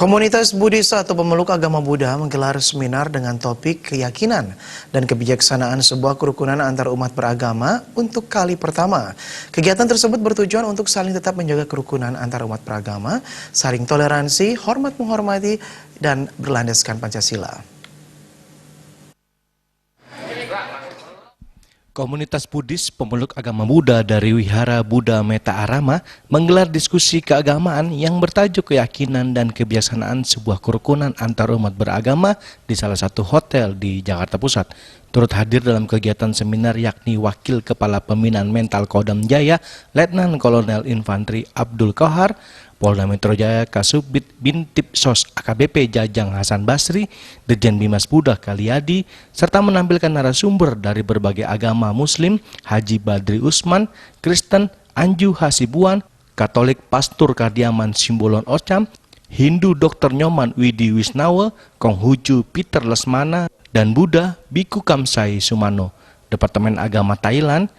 Komunitas Buddhis atau pemeluk agama Buddha menggelar seminar dengan topik keyakinan dan kebijaksanaan sebuah kerukunan antar umat beragama untuk kali pertama. Kegiatan tersebut bertujuan untuk saling tetap menjaga kerukunan antar umat beragama, saling toleransi, hormat menghormati, dan berlandaskan Pancasila. Komunitas Buddhis pemeluk agama Buddha dari Wihara Buddha Metta Arama menggelar diskusi keagamaan yang bertajuk keyakinan dan kebijaksanaan sebuah kerukunan antar umat beragama di salah satu hotel di Jakarta Pusat. Turut hadir dalam kegiatan seminar yakni Wakil Kepala Pembinaan Mental Kodam Jaya, Letnan Kolonel Infanteri Abdul Kohar, Polda Metro Jaya Kasubdit Bintipsos AKBP Jajang Hasan Basri, Dirjen Bimas Buddha Kaliadi, serta menampilkan narasumber dari berbagai agama Muslim, Haji Badri Usman, Kristen Anju Hasibuan, Katolik Pastur Kadiaman Simbolon Ocam, Hindu Dr. Nyoman Widi Wisnawa, Konghucu Peter Lesmana, dan Buddha Biku Kamsai Sumano. Departemen Agama Thailand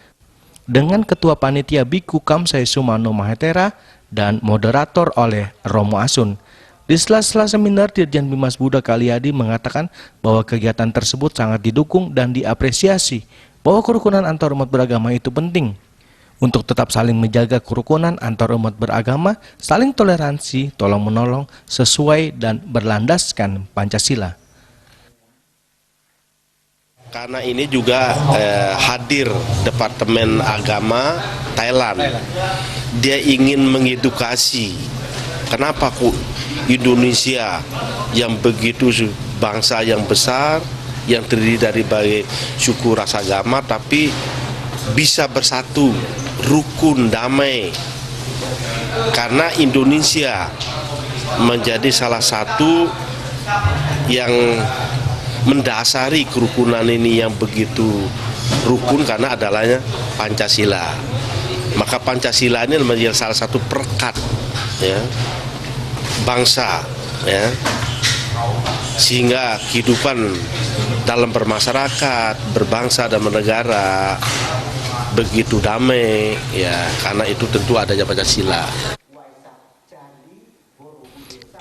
dengan Ketua Panitia Biku Kamsai Sumano Mahetera dan moderator oleh Romo Asun. Di sela-sela seminar, Dirjen Bimas Buddha Kaliadi mengatakan bahwa kegiatan tersebut sangat didukung dan diapresiasi, bahwa kerukunan antar umat beragama itu penting. Untuk tetap saling menjaga kerukunan antar umat beragama, saling toleransi, tolong-menolong, sesuai dan berlandaskan Pancasila. Karena ini juga hadir Departemen Agama Thailand. Dia ingin mengedukasi kenapa kok Indonesia yang begitu bangsa yang besar, yang terdiri dari berbagai suku ras agama, tapi bisa bersatu, rukun, damai. Karena Indonesia menjadi salah satu yang mendasari kerukunan ini yang begitu rukun karena adalahnya Pancasila. Maka Pancasila ini menjadi salah satu perekat ya, bangsa ya, sehingga kehidupan dalam bermasyarakat, berbangsa dan bernegara begitu damai ya, karena itu tentu adanya Pancasila.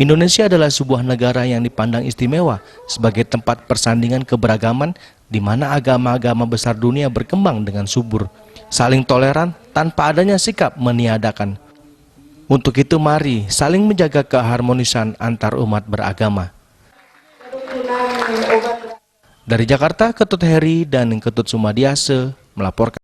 Indonesia adalah sebuah negara yang dipandang istimewa sebagai tempat persandingan keberagaman di mana agama-agama besar dunia berkembang dengan subur, saling toleran tanpa adanya sikap meniadakan. Untuk itu mari saling menjaga keharmonisan antar umat beragama. Dari Jakarta, Ketut Heri dan Ketut Sumadiase melaporkan.